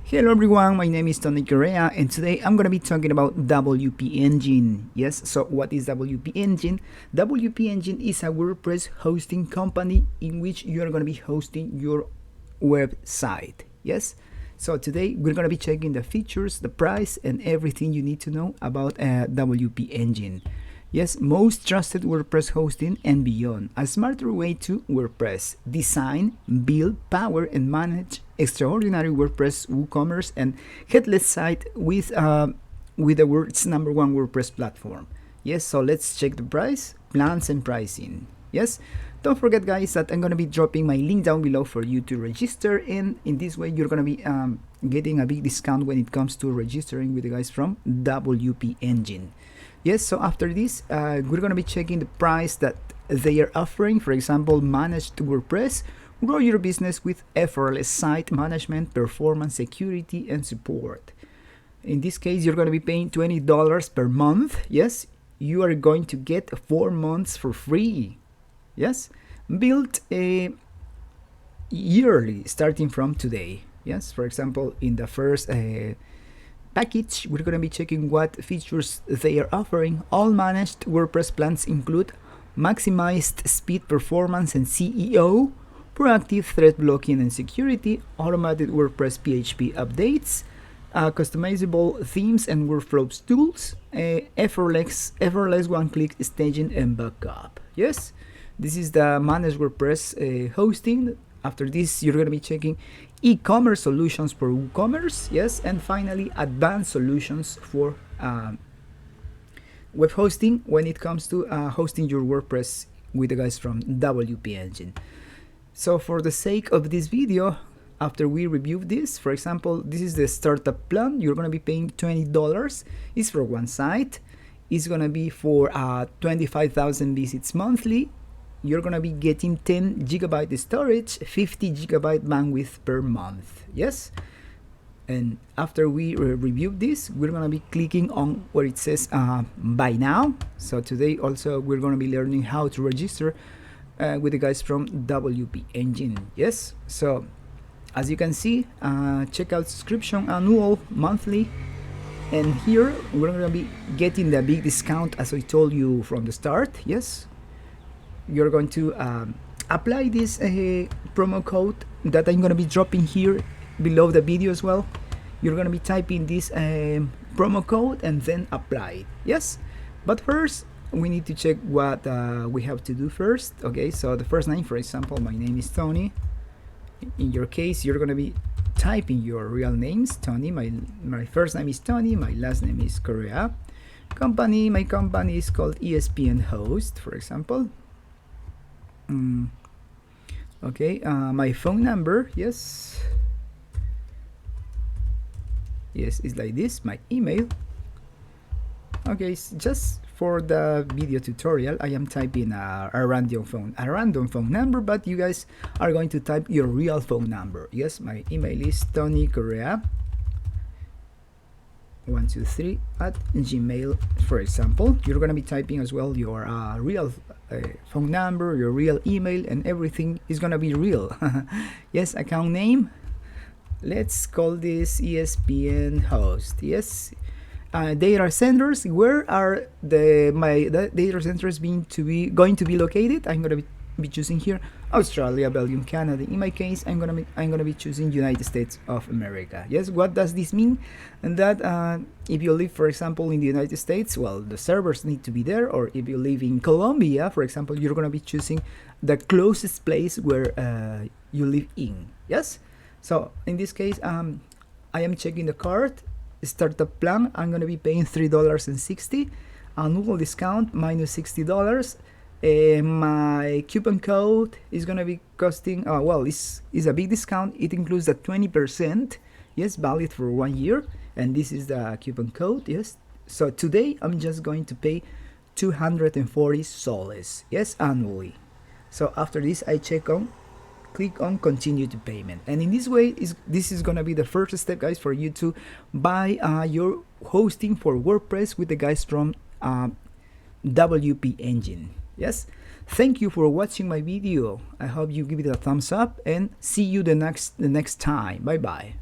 Hello everyone, my name is Tony Correa and today I'm going to be talking about WP Engine. Yes, so what is WP Engine? WP Engine is a WordPress hosting company in which you are going to be hosting your website. Yes, so today we're going to be checking the features, the price, and everything you need to know about WP Engine. Yes, most trusted WordPress hosting and beyond. A smarter way to WordPress. Design, build, power, and manage extraordinary WordPress, WooCommerce, and headless site with the world's #1 WordPress platform. Yes, so let's check the price, plans, and pricing. Yes, don't forget, guys, that I'm going to be dropping my link down below for you to register, and in this way you're going to be getting a big discount when it comes to registering with the guys from WP Engine. Yes, so after this, we're going to be checking the price that they are offering. For example, managed WordPress, grow your business with effortless site management, performance, security, and support. In this case, you're going to be paying $20 per month. Yes, you are going to get 4 months for free. Yes, built yearly starting from today. Yes, for example, in the first package, we're going to be checking what features they are offering. All managed WordPress plans include maximized speed, performance, and SEO, proactive threat blocking and security, automated WordPress PHP updates, customizable themes and workflows tools, effortless one-click staging and backup. Yes, this is the managed WordPress hosting. After this, you're going to be checking e-commerce solutions for WooCommerce, yes, and finally advanced solutions for web hosting when it comes to hosting your WordPress with the guys from WP Engine. So for the sake of this video, after we review this, for example, this is the startup plan. You're going to be paying $20. It's for one site. It's going to be for 25,000 visits monthly. You're going to be getting 10 GB storage, 50 GB bandwidth per month. Yes, and after we review this, we're going to be clicking on where it says buy now. So today also we're going to be learning how to register with the guys from WP Engine. Yes, so as you can see, checkout subscription, annual, monthly, and here we're going to be getting the big discount as I told you from the start. Yes, you're going to apply this promo code that I'm going to be dropping here below the video as well. You're going to be typing this promo code and then apply. Yes, but first we need to check what we have to do first. Okay, so the first name, for example, my name is Tony. In your case, you're going to be typing your real names. Tony, my first name is Tony, my last name is Correa. Company, my company is called ESPN Host, for example. Okay, my phone number, yes, it's like this. My email. Okay, just for the video tutorial, I am typing a random phone number, but you guys are going to type your real phone number. Yes, my email is Tony Correa 123 at Gmail, for example. You're going to be typing as well your real phone number, your real email, and everything is going to be real. Yes, account name, let's call this ESPN Host. Yes, data centers, where are the data centers going to be located? I'm going to be choosing here Australia, Belgium, Canada. In my case, I'm gonna be choosing United States of America. Yes, what does this mean? And that if you live, for example, in the United States, well, the servers need to be there. Or if you live in Colombia, for example, you're gonna be choosing the closest place where you live in. Yes, so in this case, I am checking the card. Startup plan, I'm gonna be paying $3.60. Annual discount minus $60. My coupon code is gonna be costing well, is a big discount. It includes a 20%, yes, valid for 1 year, and this is the coupon code. Yes, so today I'm just going to pay 240 soles, yes, annually. So after this, I click on continue to payment, and in this way this is gonna be the first step, guys, for you to buy your hosting for WordPress with the guys from WP Engine. Yes, thank you for watching my video. I hope you give it a thumbs up and see you the next time. Bye bye.